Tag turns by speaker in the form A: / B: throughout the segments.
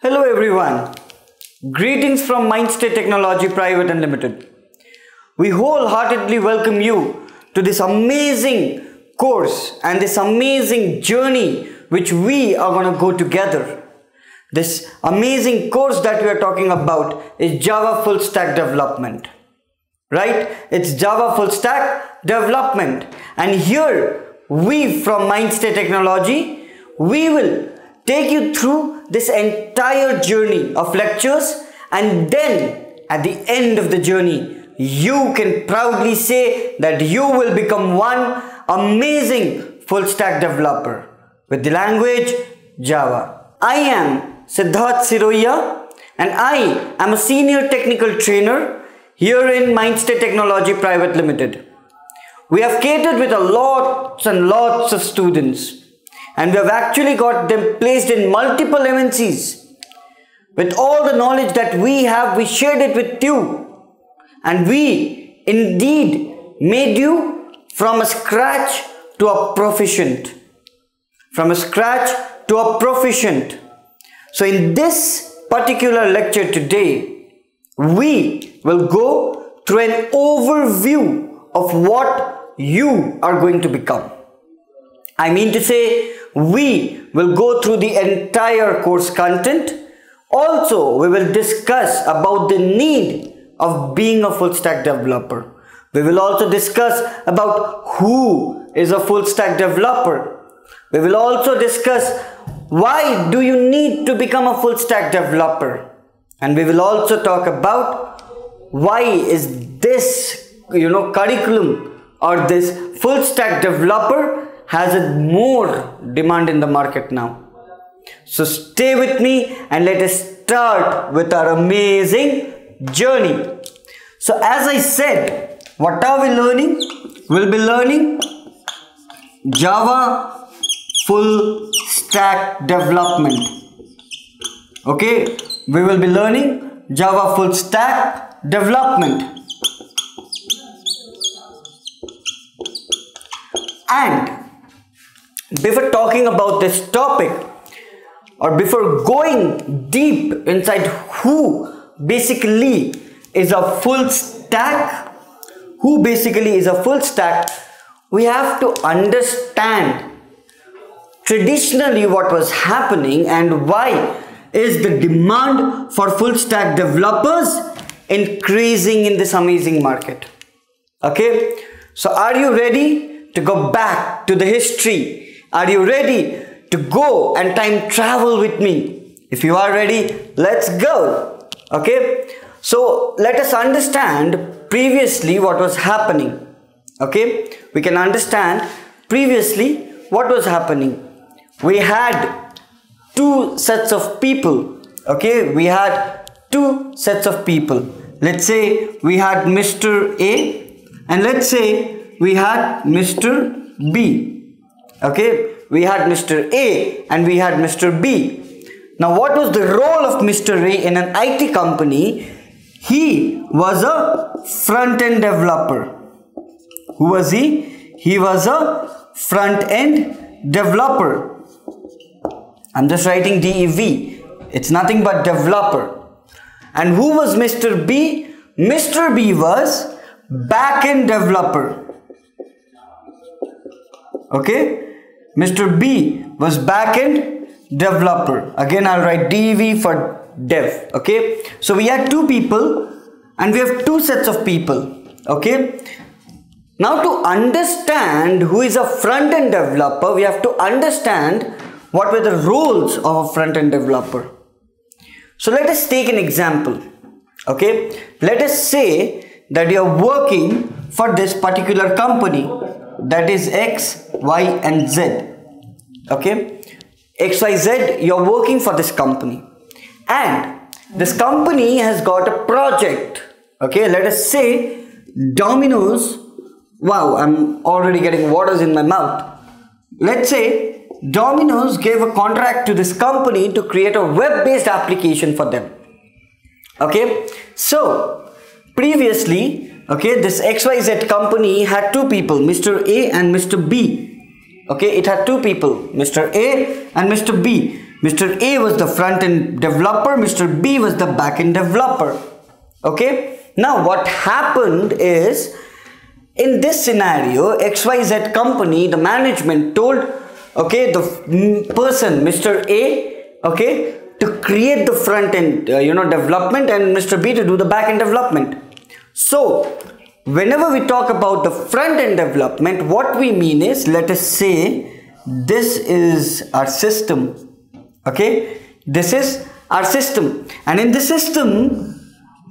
A: Hello everyone. Greetings from Mindstate Technology Private and Limited. We wholeheartedly welcome you to this amazing course and this amazing journey which we are going to go together. This amazing course that we are talking about is Java Full Stack Development. Right? It's Java Full Stack Development. And here we from Mindstate Technology, we will take you through this entire journey of lectures, and then at the end of the journey, you can proudly say that you will become one amazing full stack developer with the language Java. I am Siddharth Siroia and I am a senior technical trainer here in Mindstate Technology Private Limited. We have catered with lots and lots of students, and we have actually got them placed in multiple MNCs. With all the knowledge that we have, we shared it with you, and we indeed made you from a scratch to a proficient. From a scratch to a proficient. So in this particular lecture today, we will go through an overview of what you are going to become. I mean to say, we will go through the entire course content. Also, we will discuss about the need of being a full stack developer. We will also discuss about who is a full stack developer. We will also discuss why do you need to become a full stack developer. And we will also talk about why is this curriculum or this full stack developer has a more demand in the market now. So stay with me and let us start with our amazing journey. So as I said, what are we learning? We'll be learning Java Full Stack Development. Okay, we will be learning Java Full Stack Development. And before talking about this topic, or before going deep inside who basically is a full stack, we have to understand traditionally what was happening and why is the demand for full stack developers increasing in this amazing market. Okay, so are you ready to go back to the history? Are you ready to go and time travel with me? If you are ready, let's go. Okay, so let us understand previously what was happening. Okay, we can understand previously what was happening. We had two sets of people. Okay, we had two sets of people. Let's say we had Mr. A and let's say we had Mr. B. Okay, we had Mr. A and we had Mr. B. Now what was the role of Mr. A in an IT company? He was a front-end developer. Who was he? He was a front-end developer. I'm just writing DEV. It's nothing but developer. And who was Mr. B? Mr. B was back-end developer. Okay, Mr. B was back-end developer. Again, I'll write DEV for dev. Okay, so we had two people and we have two sets of people. Okay, now to understand who is a front-end developer, we have to understand what were the roles of a front-end developer. So let us take an example. Okay, let us say that you are working for this particular company, that is X, Y and Z. Okay, XYZ, you're working for this company and this company has got a project. Okay, let us say Domino's. Wow, I'm already getting waters in my mouth. Let's say Domino's gave a contract to this company to create a web-based application for them. Okay, so previously, okay, this XYZ company had two people, Mr. A and Mr. B. Okay, it had two people, Mr. A and Mr. B. Mr. A was the front-end developer, Mr. B was the back-end developer. Okay, now what happened is, in this scenario, XYZ company, the management told, okay, the person, Mr. A, okay, to create the front-end, development, and Mr. B to do the back-end development. So, whenever we talk about the front-end development, what we mean is, let us say, this is our system. Okay, this is our system, and in the system,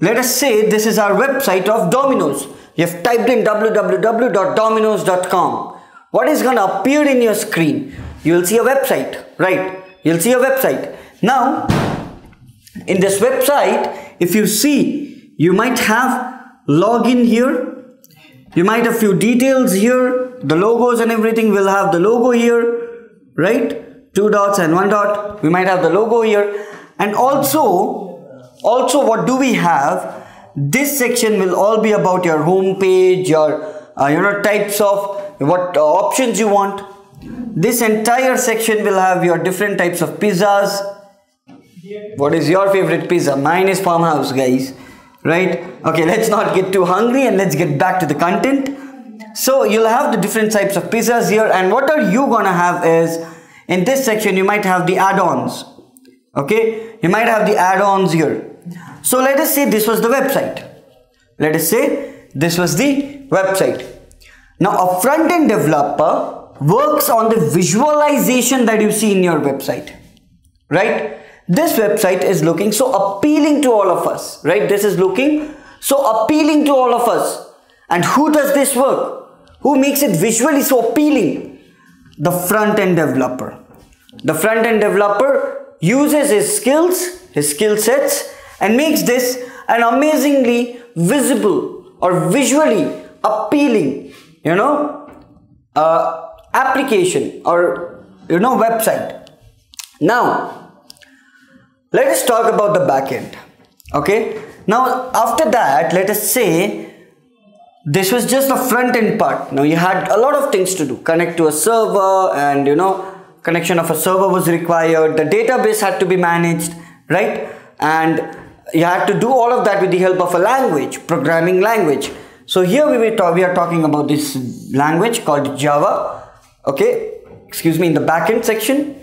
A: let us say this is our website of Domino's. You have typed in www.dominos.com. What is going to appear in your screen? You will see a website, right? You'll see a website. Now, in this website, if you see, you might have login here. You might have few details here. The logos and everything will have the logo here, right? 2 dots and 1 dot. We might have the logo here. And also what do we have? This section will all be about your home page, your types of what options you want. This entire section will have your different types of pizzas. What is your favorite pizza? Mine is Farmhouse, guys, right? Okay, let's not get too hungry and let's get back to the content. So you'll have the different types of pizzas here, and what are you gonna have is, in this section you might have the add-ons. Okay, you might have the add-ons here. So let us say this was the website. Let us say this was the website. Now a front-end developer works on the visualization that you see in your website, right? This website is looking so appealing to all of us, right? This is looking so appealing to all of us. And who does this work? Who makes it visually so appealing? The front-end developer. The front-end developer uses his skills, his skill sets, and makes this an amazingly visible or visually appealing, application or, website. Now, let us talk about the backend. Okay. Now, after that, let us say this was just the front end part. Now, you had a lot of things to do. Connect to a server, and connection of a server was required. The database had to be managed, right? And you had to do all of that with the help of a language, programming language. So here we are talking about this language called Java. Okay, excuse me, in the backend section.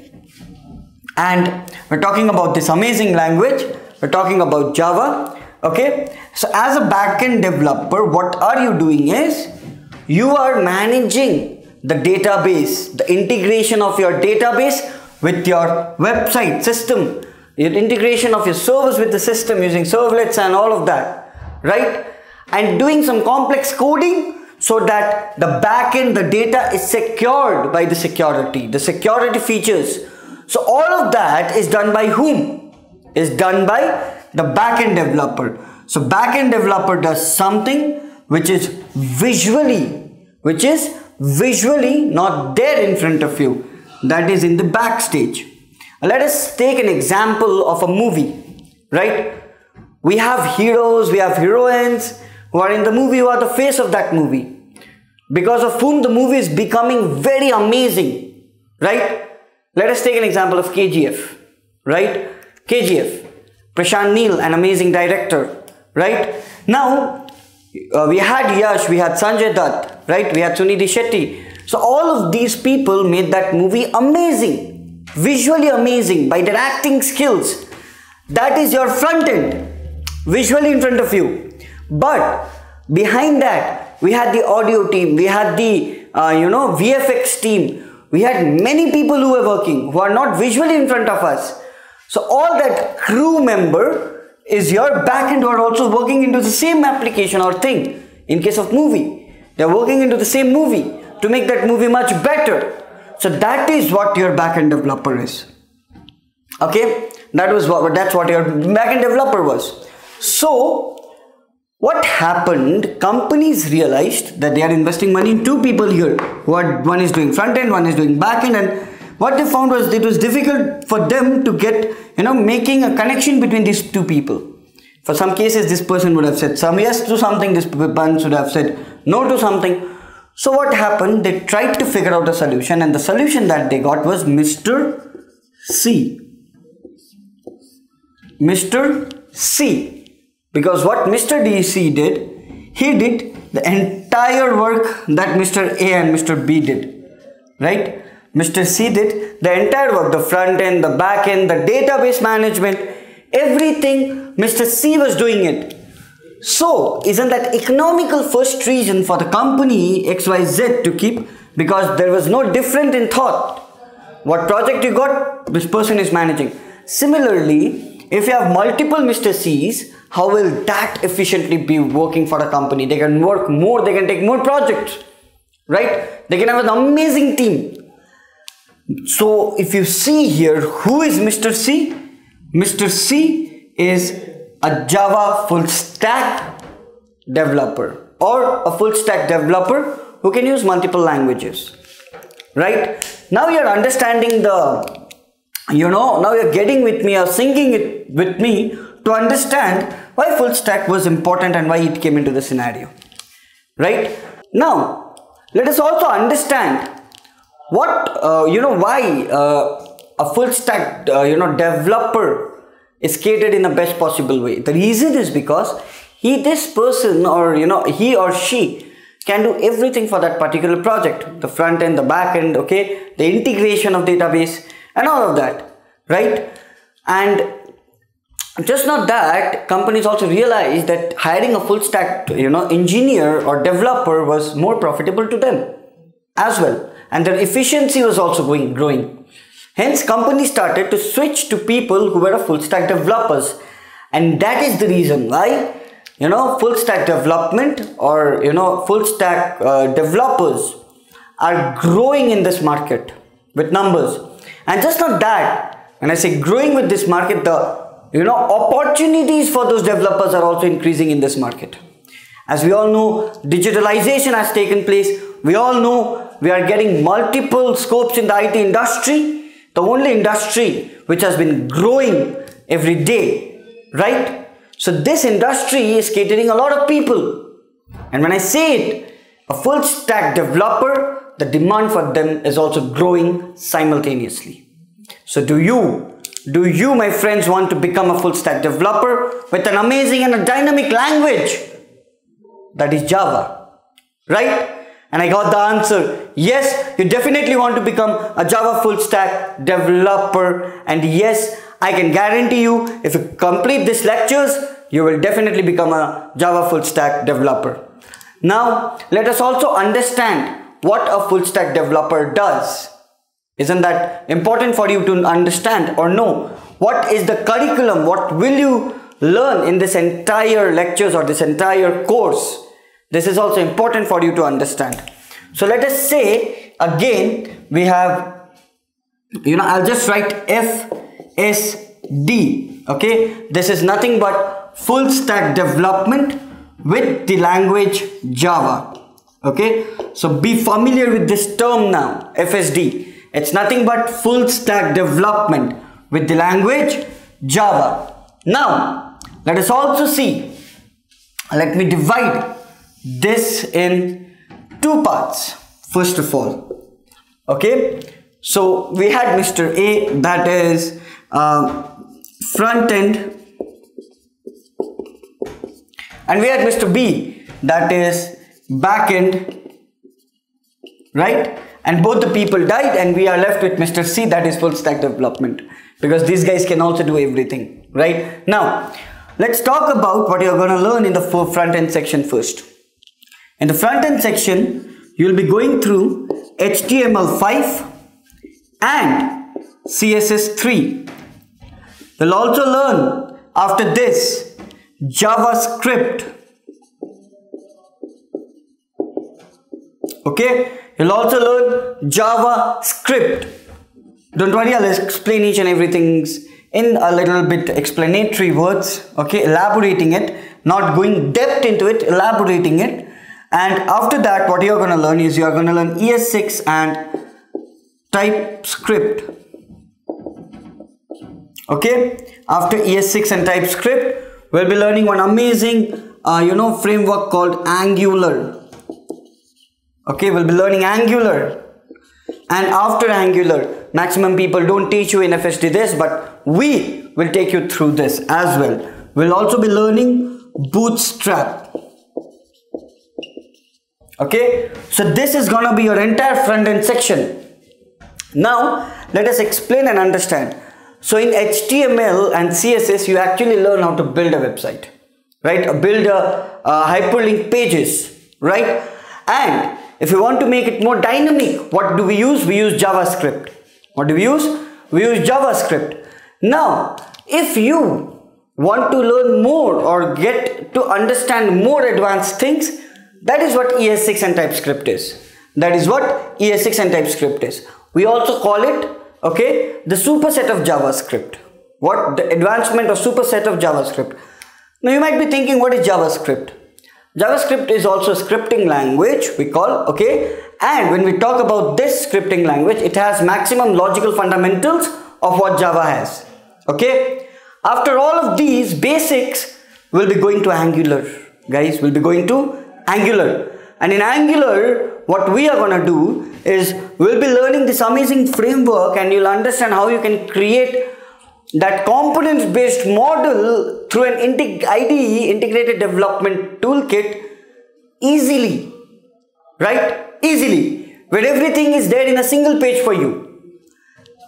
A: And we're talking about this amazing language. We're talking about Java. Okay, so as a backend developer, what are you doing is, you are managing the database, the integration of your database with your website system, your integration of your servers with the system using servlets and all of that, right? And doing some complex coding so that the backend, the data is secured by the security features. So all of that is done by whom? Is done by the backend developer. So backend developer does something which is visually not there in front of you. That is in the backstage. Let us take an example of a movie, right? We have heroes, we have heroines who are in the movie, who are the face of that movie, because of whom the movie is becoming very amazing, right? Let us take an example of KGF, right? KGF, Prashant Neel, an amazing director, right? Now, we had Yash, we had Sanjay Dutt, right? We had Sunidhi Shetty. So all of these people made that movie amazing, visually amazing by their acting skills. That is your front end, visually in front of you. But behind that, we had the audio team, we had the VFX team. We had many people who were working, who are not visually in front of us. So all that crew member is your backend, who are also working into the same application or thing. In case of movie, they are working into the same movie to make that movie much better. So that is what your backend developer is. Okay, that's what your backend developer was. So what happened? Companies realized that they are investing money in two people here. One is doing front end, one is doing back end, and what they found was it was difficult for them to get, making a connection between these two people. For some cases, this person would have said yes to something, this person would have said no to something. So what happened? They tried to figure out a solution, and the solution that they got was Mr. C. Mr. C. Because what Mr. DC did, he did the entire work that Mr. A and Mr. B did, right? Mr. C did the entire work, the front end, the back end, the database management, everything Mr. C was doing it. So, isn't that economical first reason for the company XYZ to keep? Because there was no different in thought. What project you got, this person is managing. Similarly, if you have multiple Mr. C's, how will that efficiently be working for a company? They can work more, they can take more projects, right? They can have an amazing team. So, if you see here, who is Mr. C? Mr. C is a Java full stack developer, or a full stack developer who can use multiple languages, right? Now you're understanding the, now you're getting with me or syncing it with me to understand why full stack was important and why it came into the scenario, right? Now, let us also understand what, why a full stack, developer is catered in the best possible way. The reason is because this person or he or she can do everything for that particular project, the front end, the back end, okay, the integration of database and all of that, right? And just not that, companies also realized that hiring a full stack engineer or developer was more profitable to them as well, and their efficiency was also growing. Hence, companies started to switch to people who were full stack developers, and that is the reason why full stack development or full stack developers are growing in this market with numbers. And just not that, when I say growing with this market, the opportunities for those developers are also increasing in this market. As we all know, digitalization has taken place. We all know we are getting multiple scopes in the IT industry. The only industry which has been growing every day, right? So this industry is catering a lot of people. And when I say it, a full stack developer, the demand for them is also growing simultaneously. So do you, my friends, want to become a full stack developer with an amazing and a dynamic language? That is Java, right? And I got the answer. Yes, you definitely want to become a Java full stack developer. And yes, I can guarantee you, if you complete these lectures, you will definitely become a Java full stack developer. Now, let us also understand what a full stack developer does. Isn't that important for you to understand or know? What is the curriculum? What will you learn in this entire lectures or this entire course? This is also important for you to understand. So let us say again we have, I'll just write FSD. Okay, this is nothing but full stack development with the language Java. Okay, so be familiar with this term now, FSD. It's nothing but full stack development with the language Java. Now, let us also see, let me divide this in two parts. First of all, okay, so we had Mr. A, that is front end, and we had Mr. B, that is back end, right? And both the people died, and we are left with Mr. C, that is full stack development, because these guys can also do everything, right? Now, let's talk about what you're going to learn in the front end section first. In the front end section, you will be going through HTML5 and CSS3. You'll also learn after this JavaScript. Okay, you'll also learn JavaScript. Don't worry, I'll explain each and everything in a little bit explanatory words. Okay, elaborating it, not going depth into it, elaborating it. And after that, what you're going to learn is you're going to learn ES6 and TypeScript. Okay, after ES6 and TypeScript, we'll be learning one amazing, framework called Angular. Okay, we'll be learning Angular. And after Angular, maximum people don't teach you in FSD this, but we will take you through this as well. We'll also be learning Bootstrap. Okay, so this is gonna be your entire front end section. Now let us explain and understand. So in HTML and CSS, you actually learn how to build a website, right? Build a hyperlink pages, right? And if you want to make it more dynamic, what do we use? We use JavaScript. What do we use? We use JavaScript. Now, if you want to learn more or get to understand more advanced things, that is what ES6 and TypeScript is. That is what ES6 and TypeScript is. We also call it, okay, the superset of JavaScript. What? The advancement or superset of JavaScript. Now you might be thinking, what is JavaScript? JavaScript is also a scripting language we call, okay, and when we talk about this scripting language, it has maximum logical fundamentals of what Java has, okay. After all of these basics, we'll be going to Angular, guys. We'll be going to Angular, and in Angular, what we are gonna do is we'll be learning this amazing framework, and you'll understand how you can create that components based model through an IDE, integrated development toolkit, easily, right? Easily, where everything is there in a single page for you.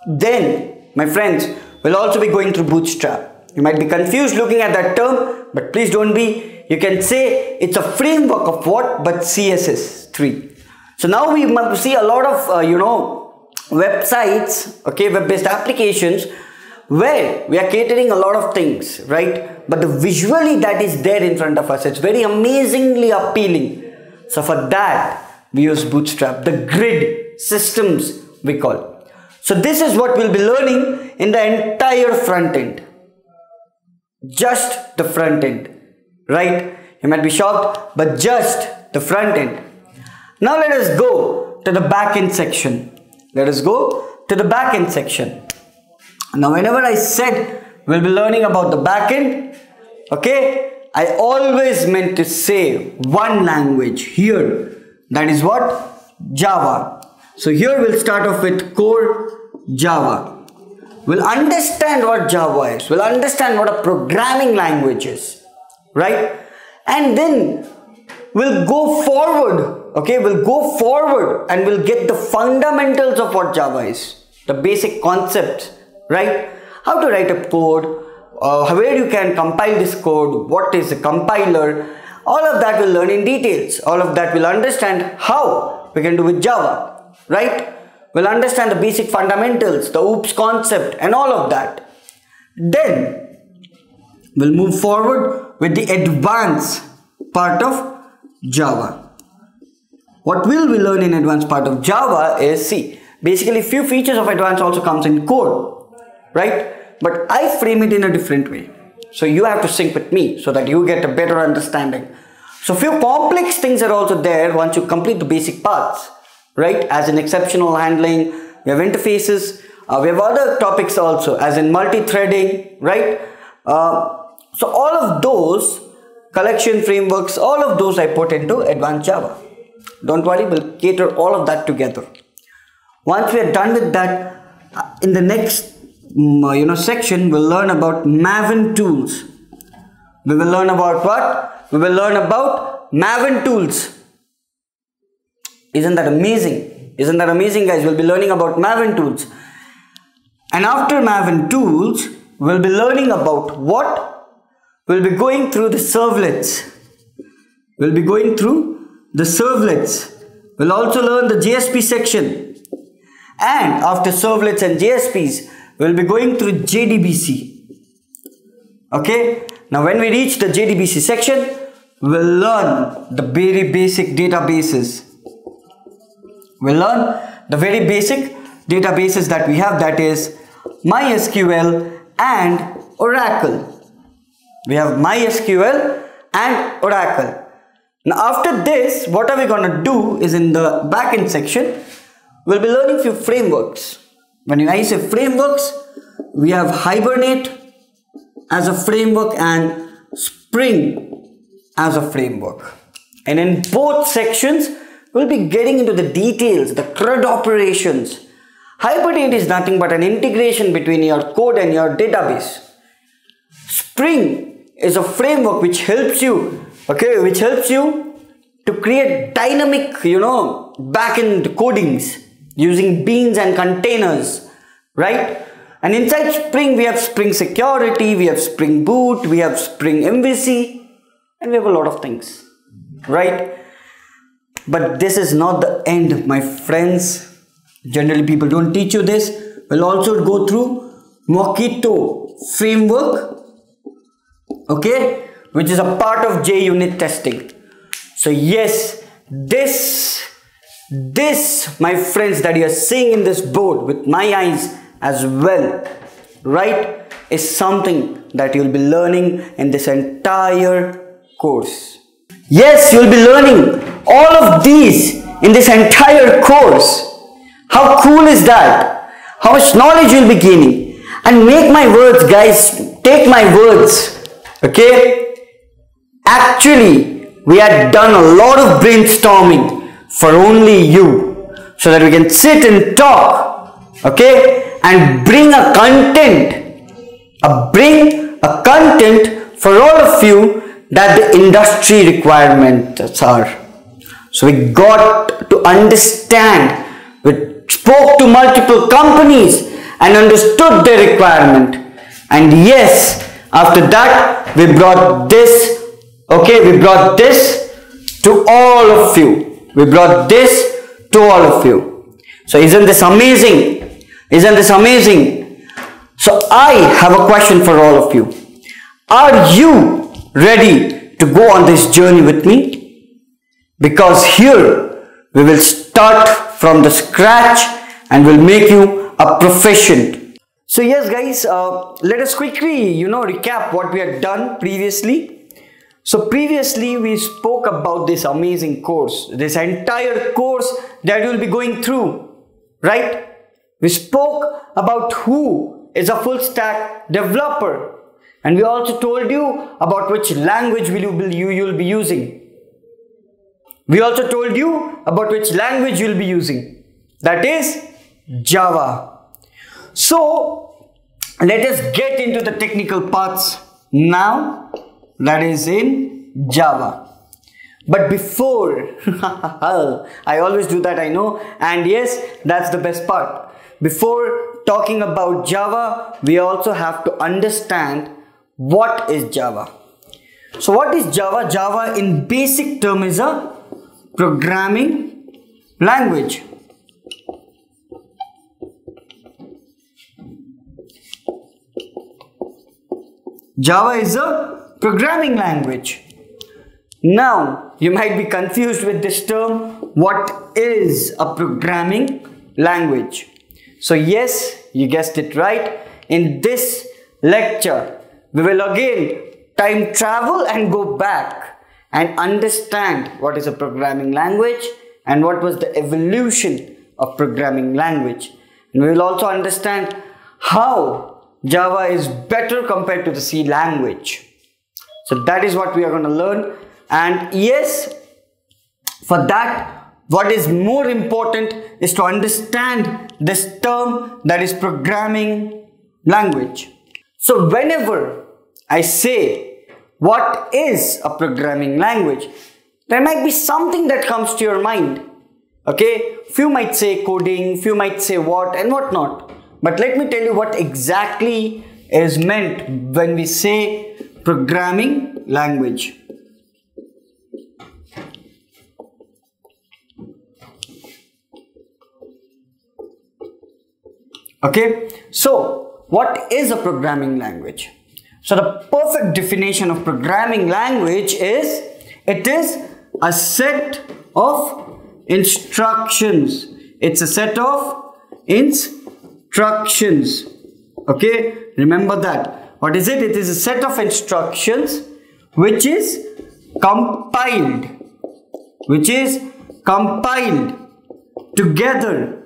A: Then, my friends, we'll also be going through Bootstrap. You might be confused looking at that term, but please don't be. You can say it's a framework of what? But CSS3. So now we see a lot of websites, okay, web-based applications, where we are catering a lot of things, right? But the visually that is there in front of us, it's very amazingly appealing. So for that, we use Bootstrap, the grid systems we call. So this is what we'll be learning in the entire front end. Just the front end, right? You might be shocked, but just the front end. Now let us go to the back end section. Let us go to the back end section. Now whenever I said we'll be learning about the backend, okay, I always meant to say one language here. That is what? Java. So here we'll start off with core Java. We'll understand what Java is. We'll understand what a programming language is, right? And then we'll go forward, okay? We'll go forward and we'll get the fundamentals of what Java is, the basic concepts. Right? How to write a code, where you can compile this code, what is a compiler, all of that we'll learn in details. All of that we'll understand how we can do with Java, right? We'll understand the basic fundamentals, the OOPS concept and all of that. Then we'll move forward with the advanced part of Java. What will we learn in advanced part of Java is, see, basically few features of advanced also comes in code. Right? But I frame it in a different way. So you have to sync with me so that you get a better understanding. So few complex things are also there once you complete the basic parts. Right? As in exceptional handling, we have interfaces, we have other topics also as in multi-threading, right? So all of those collection frameworks, all of those I put into advanced Java. Don't worry, we'll cater all of that together. Once we are done with that, in the next section, we'll learn about Maven tools. We will learn about what? We will learn about Maven tools. Isn't that amazing? Isn't that amazing, guys? We'll be learning about Maven tools. And after Maven tools, we'll be learning about what? We'll be going through the servlets. We'll be going through the servlets. We'll also learn the JSP section. And after servlets and JSPs, we'll be going through JDBC. Okay. Now when we reach the JDBC section, we'll learn the very basic databases. We'll learn the very basic databases that we have, that is MySQL and Oracle. We have MySQL and Oracle. Now after this, what are we going to do is in the backend section, we'll be learning few frameworks. When I say frameworks, we have Hibernate as a framework and Spring as a framework. And in both sections, we'll be getting into the details, the CRUD operations. Hibernate is nothing but an integration between your code and your database. Spring is a framework which helps you, to create dynamic, backend codings using beans and containers, right? And inside Spring, we have Spring Security, we have Spring Boot, we have Spring MVC, and we have a lot of things, right? But this is not the end, my friends. Generally, people don't teach you this. We'll also go through Mockito framework, okay, which is a part of JUnit testing. So yes, this, my friends, that you are seeing in this board with my eyes as well, right, is something that you'll be learning in this entire course. Yes, you'll be learning all of these in this entire course. How cool is that? How much knowledge you'll be gaining. And make my words, guys, take my words, okay? Actually, we had done a lot of brainstorming for only you, so that we can sit and talk, okay, and bring a content for all of you that the industry requirements are. So we got to understand, we spoke to multiple companies and understood their requirement, and yes, after that we brought this, okay, we brought this to all of you. We brought this to all of you. So isn't this amazing? Isn't this amazing? So I have a question for all of you. Are you ready to go on this journey with me? Because here we will start from the scratch and will make you a proficient. So yes guys, let us quickly recap what we had done previously. So previously we spoke about this amazing course, this entire course that you will be going through, right? We spoke about who is a full stack developer, and we also told you about which language you will be using. We also told you about which language you will be using, that is Java. So let us get into the technical parts now, that is in Java. But before, I always do that, I know, and yes, that's the best part. Before talking about Java, we also have to understand what is Java. So what is Java? Java in basic term is a programming language. Java is a programming language. Now, you might be confused with this term. What is a programming language? So yes, you guessed it right. In this lecture, we will again time travel and go back and understand what is a programming language and what was the evolution of programming language. And we will also understand how Java is better compared to the C language. So that is what we are going to learn. And yes, for that, what is more important is to understand this term, that is programming language. So whenever I say what is a programming language, there might be something that comes to your mind. Okay, few might say coding, few might say what and what not. But let me tell you what exactly is meant when we say programming language. Okay, so what is a programming language? So the perfect definition of programming language is, it is a set of instructions. It's a set of instructions. Okay, remember that. What is it? It is a set of instructions which is compiled, together.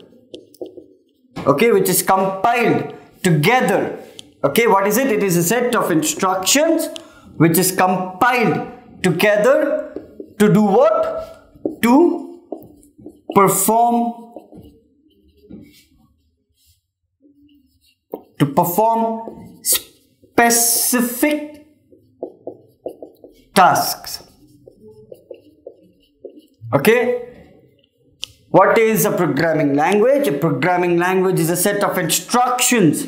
A: Okay, which is compiled together. Okay, what is it? It is a set of instructions which is compiled together to do what? To perform specific tasks. Okay? What is a programming language? A programming language is a set of instructions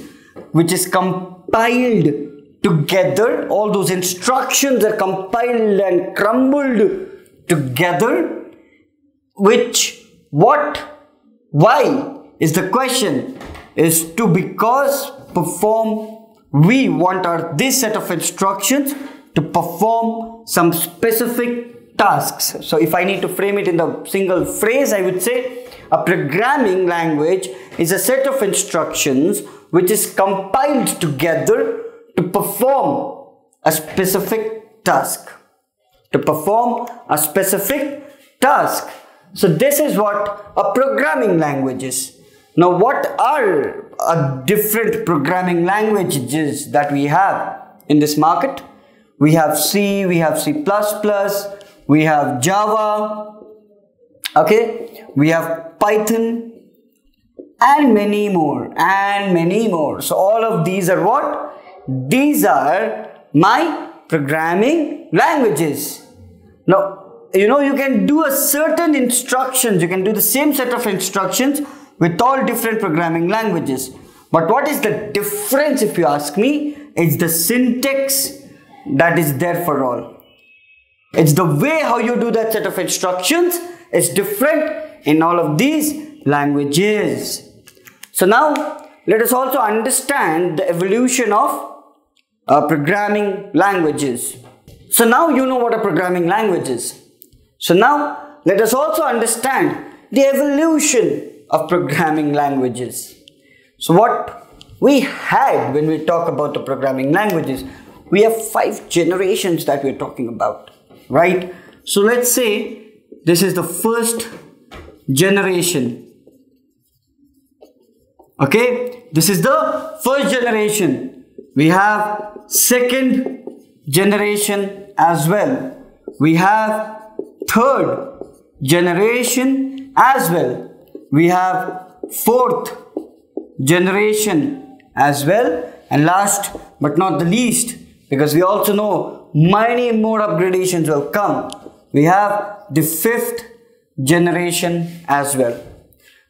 A: which is compiled together. All those instructions are compiled and crumbled together. Which, what, why is the question, is to because we want this set of instructions to perform some specific tasks. So if I need to frame it in the single phrase, I would say a programming language is a set of instructions which is compiled together to perform a specific task. So this is what a programming language is. Now what are different programming languages that we have in this market? We have C, we have C++, we have Java, okay, we have Python, and many more, So all of these are what? These are my programming languages. Now, you can do a certain instructions, you can do the same set of instructions with all different programming languages. But what is the difference, if you ask me? It's the syntax that is there for all. It's the way how you do that set of instructions is different in all of these languages. So now let us also understand the evolution of programming languages. So now you know what a programming language is. So now let us also understand the evolution of programming languages. So what we had when we talk about the programming languages, we have 5 generations that we're talking about, right? So let's say this is the first generation. Okay, this is the first generation. We have second generation as well. We have third generation as well. We have fourth generation as well. And last but not the least, because we also know many more upgradations will come, we have the 5th generation as well.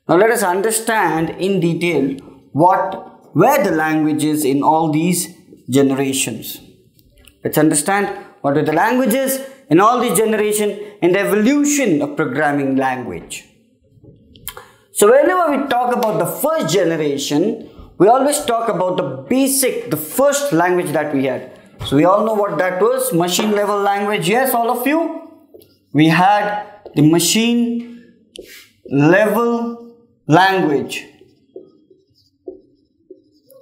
A: Now let us understand in detail what were the languages in all these generations. Let's understand what were the languages in all these generations and the evolution of programming language. So whenever we talk about the first generation, we always talk about the first language that we had. So we all know what that was, machine level language. Yes, all of you? We had the machine level language.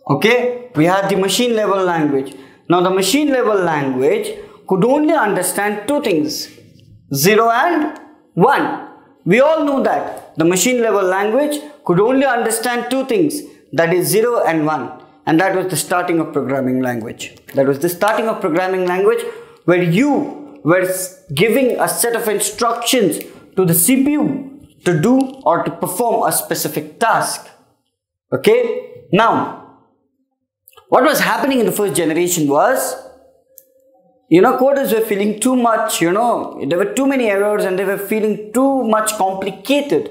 A: Okay, we had the machine level language. Now the machine level language could only understand 2 things, 0 and 1. We all know that the machine level language could only understand 2 things, that is 0 and 1. And that was the starting of programming language. That was the starting of programming language, where you were giving a set of instructions to the CPU to do or to perform a specific task. Okay, now what was happening in the first generation was, coders were feeling too much, there were too many errors and they were feeling too much complicated.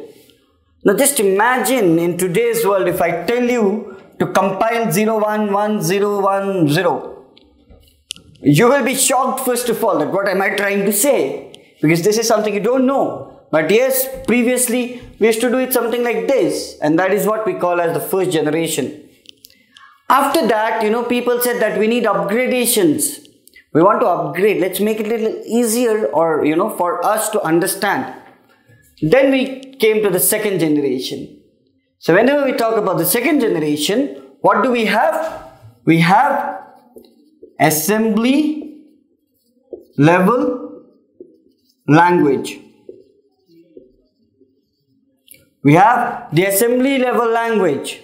A: Now just imagine in today's world, if I tell you to compile 011010, you will be shocked first of all that what am I trying to say, because this is something you don't know. But yes, previously we used to do it something like this, and that is what we call as the first generation. After that, people said that we need upgradations. We want to upgrade. Let's make it a little easier, or for us to understand. Then we came to the second generation. So whenever we talk about the second generation, what do we have? We have assembly level language. We have the assembly level language.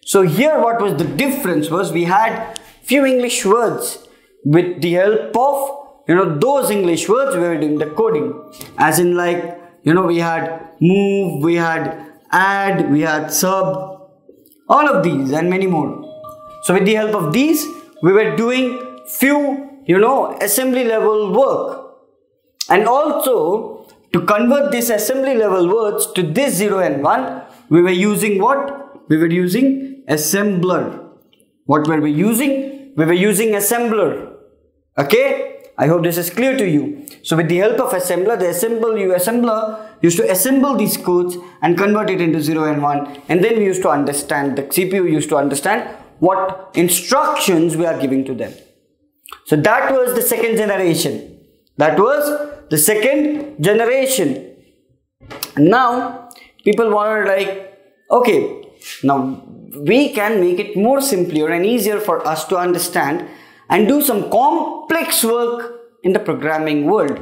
A: So here what was the difference was, we had few English words. With the help of those English words, we were doing the coding, as in like we had move, we had add, we had sub, all of these and many more. So with the help of these, we were doing few, assembly level work. And also to convert this assembly level words to this 0 and 1, we were using what? We were using assembler. What were we using? We were using assembler. Okay? I hope this is clear to you. So with the help of assembler, the assembler used to assemble these codes and convert it into 0 and 1. And then we used to understand, the CPU used to understand what instructions we are giving to them. So that was the second generation. That was the second generation. Now people were like, okay, now we can make it more simpler and easier for us to understand and do some complex work in the programming world,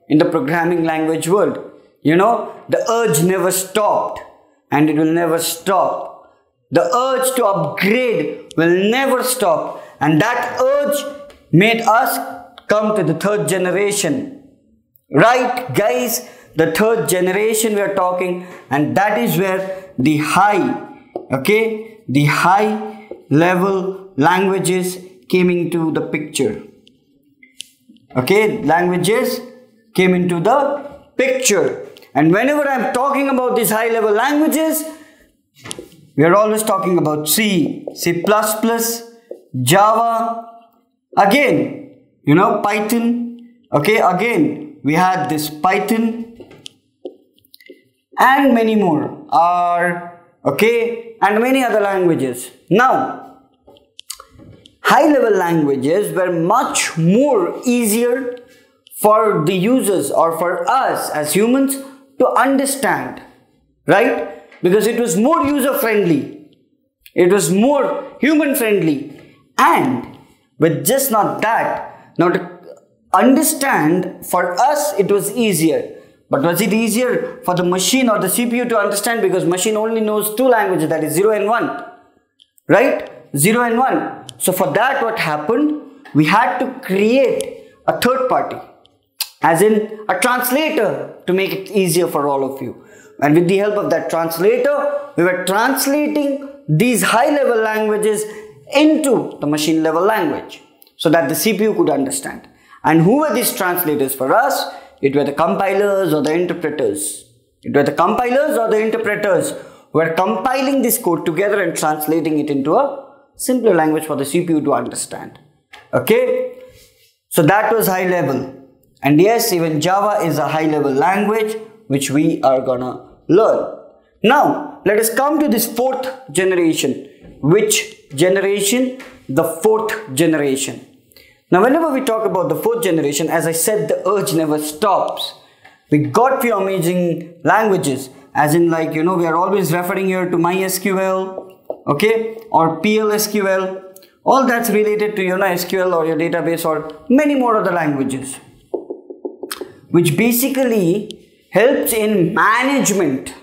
A: in the programming language world. The urge never stopped and it will never stop. The urge to upgrade will never stop, and that urge made us come to the third generation. Right, guys? The third generation we are talking, and that is where the the high level languages came into the picture. Okay, languages came into the picture. And whenever I am talking about these high level languages, we are always talking about C, C++, Java, again, Python. Okay, again, we had this Python and many more, R, okay, and many other languages. Now, high level languages were much more easier for the users or for us as humans to understand, right? Because it was more user friendly, it was more human friendly, and with just not that, now to understand for us it was easier. But was it easier for the machine or the CPU to understand? Because machine only knows two languages, that is 0 and 1, right? 0 and 1. So for that, what happened? We had to create a third party, as in a translator, to make it easier for all of you. And with the help of that translator, we were translating these high level languages into the machine level language so that the CPU could understand. And who were these translators for us? It were the compilers or the interpreters. It were the compilers or the interpreters who were compiling this code together and translating it into a simpler language for the CPU to understand. Okay? So that was high level. And yes, even Java is a high level language which we are gonna learn. Now, let us come to this fourth generation. Which generation? The fourth generation. Now, whenever we talk about the fourth generation, as I said, the urge never stops. We got few amazing languages, as in like, we are always referring here to MySQL, okay, or PLSQL. All that's related to, SQL or your database or many more other languages, which basically helps in management,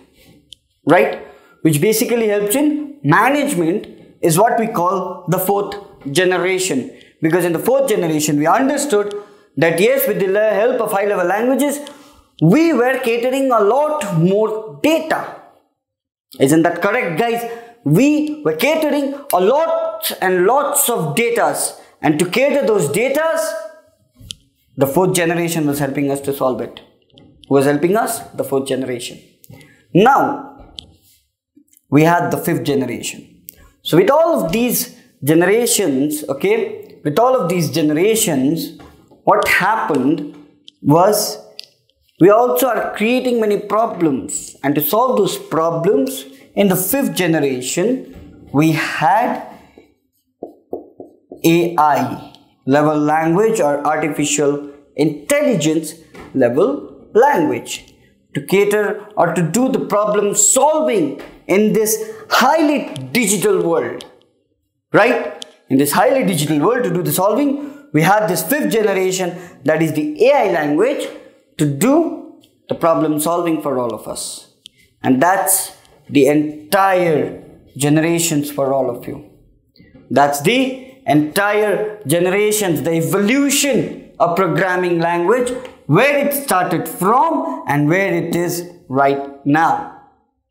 A: right? Which basically helps in management is what we call the fourth generation. Because in the fourth generation, we understood that yes, with the help of high level languages, we were catering a lot more data. Isn't that correct, guys? We were catering a lot and lots of datas. And to cater those datas, the fourth generation was helping us to solve it. Who was helping us? The fourth generation. Now, we had the fifth generation. So with all of these generations, okay, with all of these generations, what happened was we also are creating many problems. And to solve those problems, in the fifth generation, we had AI level language or artificial intelligence level language to cater or to do the problem solving in this highly digital world, right? In this highly digital world, to do the solving, we had this fifth generation, that is the AI language, to do the problem solving for all of us. And that's the entire generations for all of you. That's the entire generations, the evolution a programming language, where it started from and where it is right now.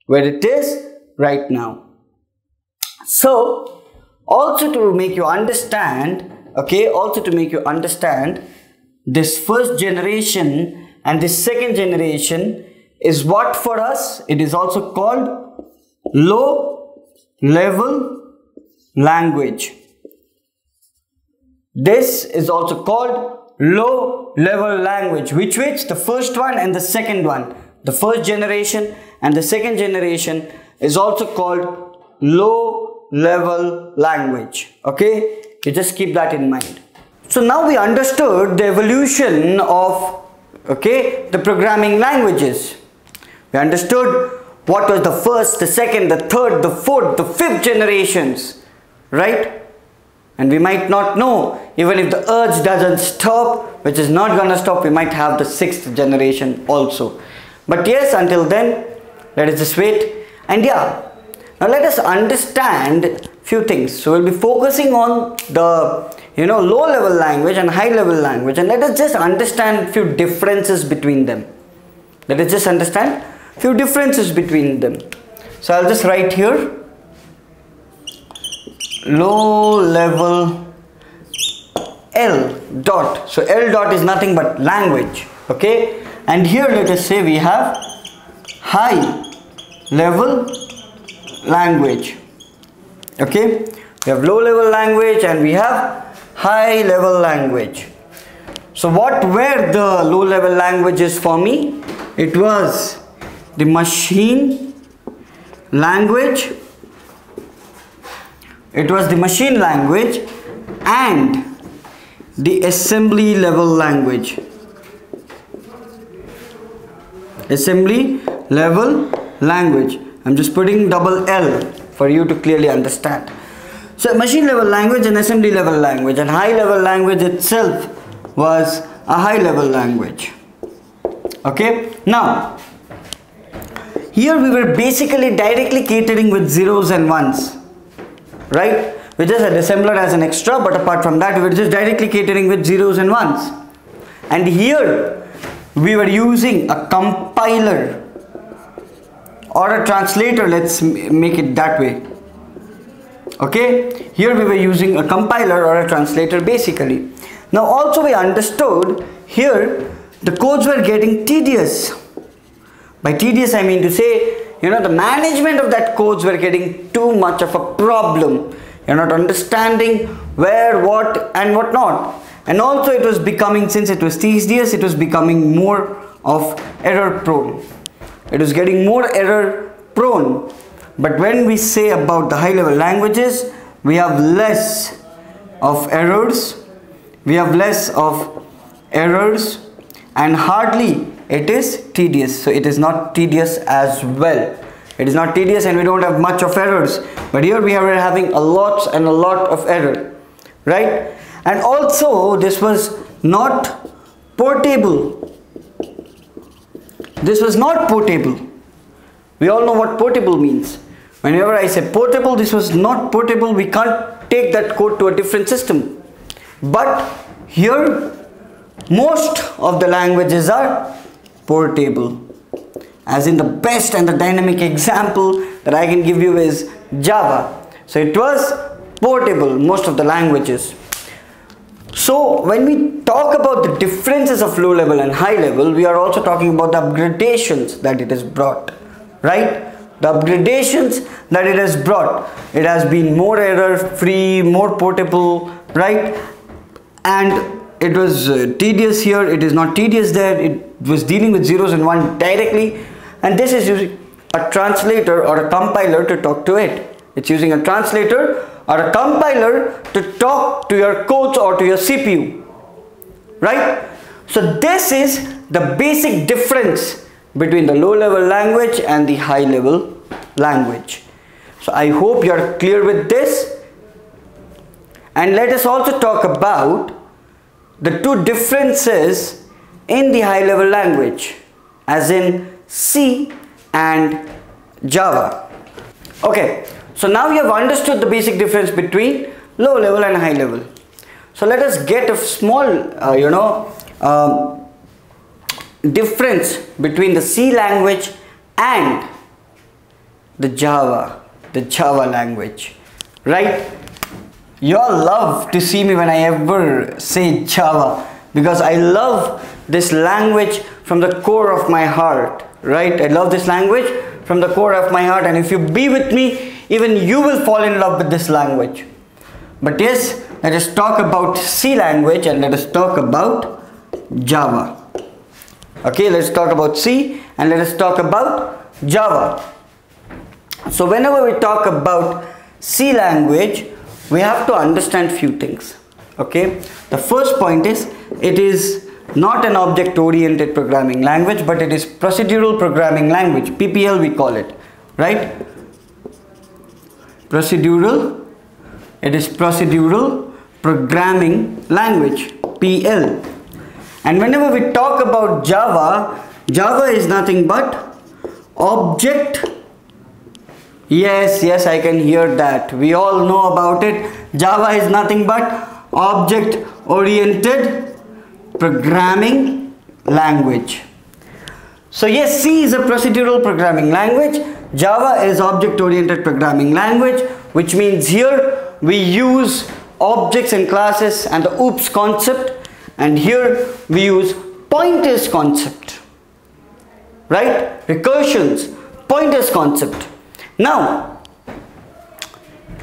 A: Where it is right now. So, also to make you understand, this first generation and this second generation is what for us? It is also called low level language. This is also called low level language, which the first one and the second one, the first generation and the second generation is also called low level language. Okay, you just keep that in mind. So now we understood the evolution of the programming languages. We understood what was the first, the second, the third, the fourth, the fifth generations, right? And we might not know, even if the urge doesn't stop, which is not gonna stop, we might have the sixth generation also. But yes, until then, let us just wait. And yeah, now let us understand few things. So we'll be focusing on the low level language and high level language, and let us just understand few differences between them. Let us just understand few differences between them. So I'll just write here low level L dot. So L dot is nothing but language. Okay, and here let us say we have high level language. Okay, we have low level language and we have high level language. So what were the low level languages for me? It was the machine language, and the assembly level language. I'm just putting double L for you to clearly understand. So machine level language and assembly level language, and high level language itself was a high level language. Okay, now here we were basically directly catering with zeros and ones, right? We just had assembler as an extra, but apart from that we were just directly catering with zeros and ones. And here we were using a compiler or a translator, let's make it that way. Okay, here we were using a compiler or a translator basically. Now also we understood here the codes were getting tedious. By tedious I mean to say, the management of that codes were getting too much of a problem. You're not understanding where, what and what not. And also it was becoming, since it was tedious, it was becoming more of error prone. It was getting more error prone. But when we say about the high level languages, we have less of errors. And hardly it is tedious. So it is not tedious as well. It is not tedious and we don't have much of errors. But here we are having a lot of error, right? And also this was not portable. This was not portable. We all know what portable means. Whenever I say portable, this was not portable. We can't take that code to a different system. But here most of the languages are portable. As in the best and the dynamic example that I can give you is Java. So it was portable, most of the languages. So when we talk about the differences of low level and high level, we are also talking about the upgradations that it has brought, right? The upgradations that it has brought. It has been more error free, more portable, right? And it was tedious here, it is not tedious there. It was dealing with zeros and ones directly. And this is using a translator or a compiler to talk to it. It's using a translator or a compiler to talk to your codes or to your CPU, right? So this is the basic difference between the low level language and the high level language. So I hope you are clear with this. And let us also talk about the two differences in the high level language, as in C and Java. Okay, so now you have understood the basic difference between low level and high level. So let us get a small difference between the C language and the Java language, right? You all love to see me when I ever say Java, because I love this language from the core of my heart, right? I love this language from the core of my heart, and if you be with me, even you will fall in love with this language. But yes, let us talk about C language and let us talk about Java. Okay, let's talk about C and let us talk about Java. So whenever we talk about C language, we have to understand few things. Okay, the first point is, it is not an object oriented programming language, but it is procedural programming language, PPL we call it, right? It is procedural programming language, PL. And whenever we talk about Java, Java is nothing but object. Yes, I can hear that. We all know about it. Java is nothing but object oriented programming language. So yes, C is a procedural programming language. Java is object oriented programming language, which means here we use objects and classes and the OOPS concept, and here we use pointers concept, right? Recursions, pointers concept. Now,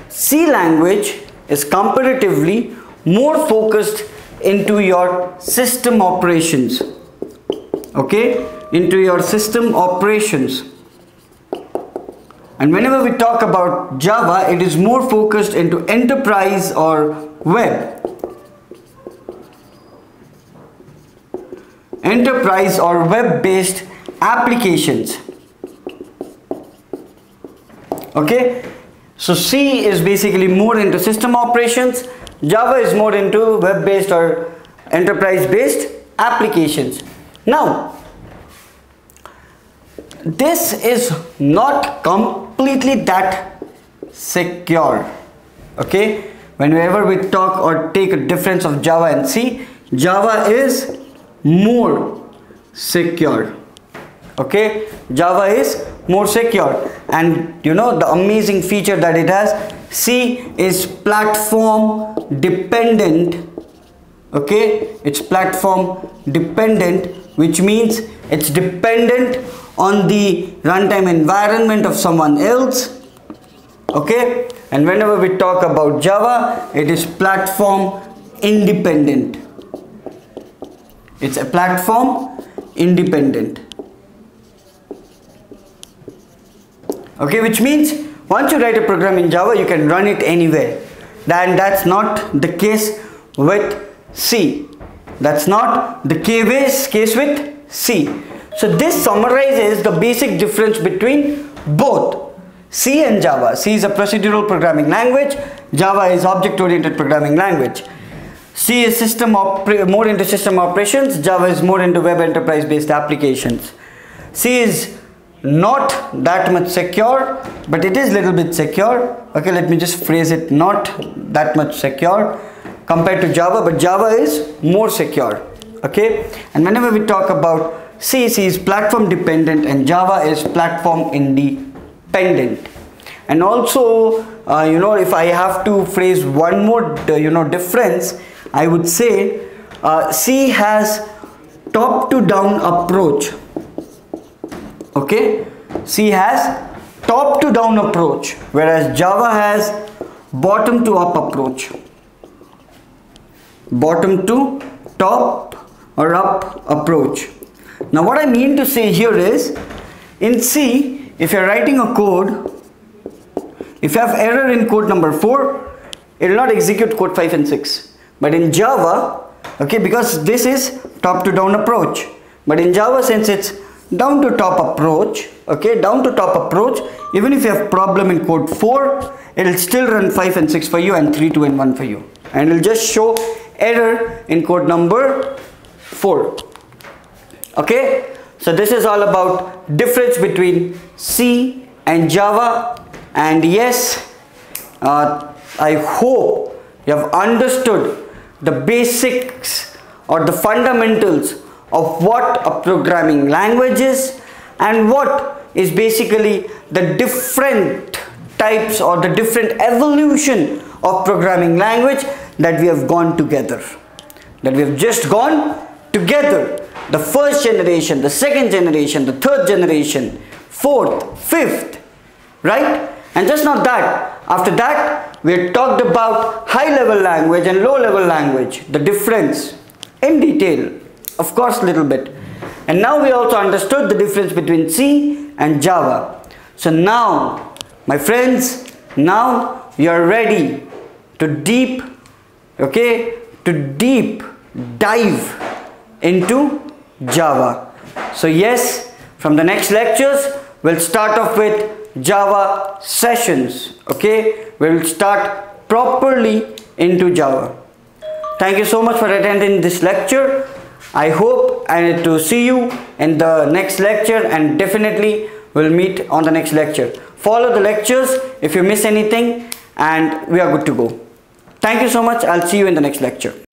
A: C language is comparatively more focused into your system operations, okay, into your system operations. And whenever we talk about Java, it is more focused into enterprise or web. Enterprise or web-based applications. Okay, so C is basically more into system operations. Java is more into web-based or enterprise-based applications. Now, this is not completely that secure. Okay, whenever we talk or take a difference of Java and C, Java is more secure. Okay, Java is more secure, and you know the amazing feature that it has, C is platform dependent. Okay, it's platform dependent, which means it's dependent on the runtime environment of someone else. Okay, and whenever we talk about Java, it is platform independent. It's a platform independent. Okay, which means once you write a program in Java, you can run it anywhere. And that's not the case with C. That's not the case with C. So this summarizes the basic difference between both C and Java. C is a procedural programming language. Java is object-oriented programming language. C is more into system operations. Java is more into web enterprise-based applications. C is not that much secure, but it is little bit secure. Okay, let me just phrase it, not that much secure compared to Java, but Java is more secure. Okay, and whenever we talk about C is platform dependent and Java is platform independent. And also if I have to phrase one more difference, I would say C has top to down approach. Okay, C has top to down approach, whereas Java has bottom to up approach. Bottom to top or up approach. Now what I mean to say here is, in C, if you're writing a code, if you have error in code number 4, it will not execute code 5 and 6. But in Java, okay, because this is top to down approach, but in Java, since it's down to top approach, okay, down to top approach, even if you have problem in code 4, it will still run 5 and 6 for you and 3, 2 and 1 for you, and it will just show error in code number 4. Okay, so this is all about difference between C and Java. And yes, I hope you have understood the basics or the fundamentals of what a programming language is and what is basically the different types or the different evolution of programming language that we have gone together, that we have just gone together. The first generation, the second generation, the third generation, fourth, fifth, right? And just not that, after that we had talked about high level language and low level language, the difference in detail, of course little bit. And now we also understood the difference between C and Java. So now, my friends, now you are ready to deep dive into Java. So yes, from the next lectures we'll start off with Java sessions. Okay, we'll start properly into Java. Thank you so much for attending this lecture. I hope to see you in the next lecture, and definitely we'll meet on the next lecture. Follow the lectures if you miss anything, and we are good to go. Thank you so much. I'll see you in the next lecture.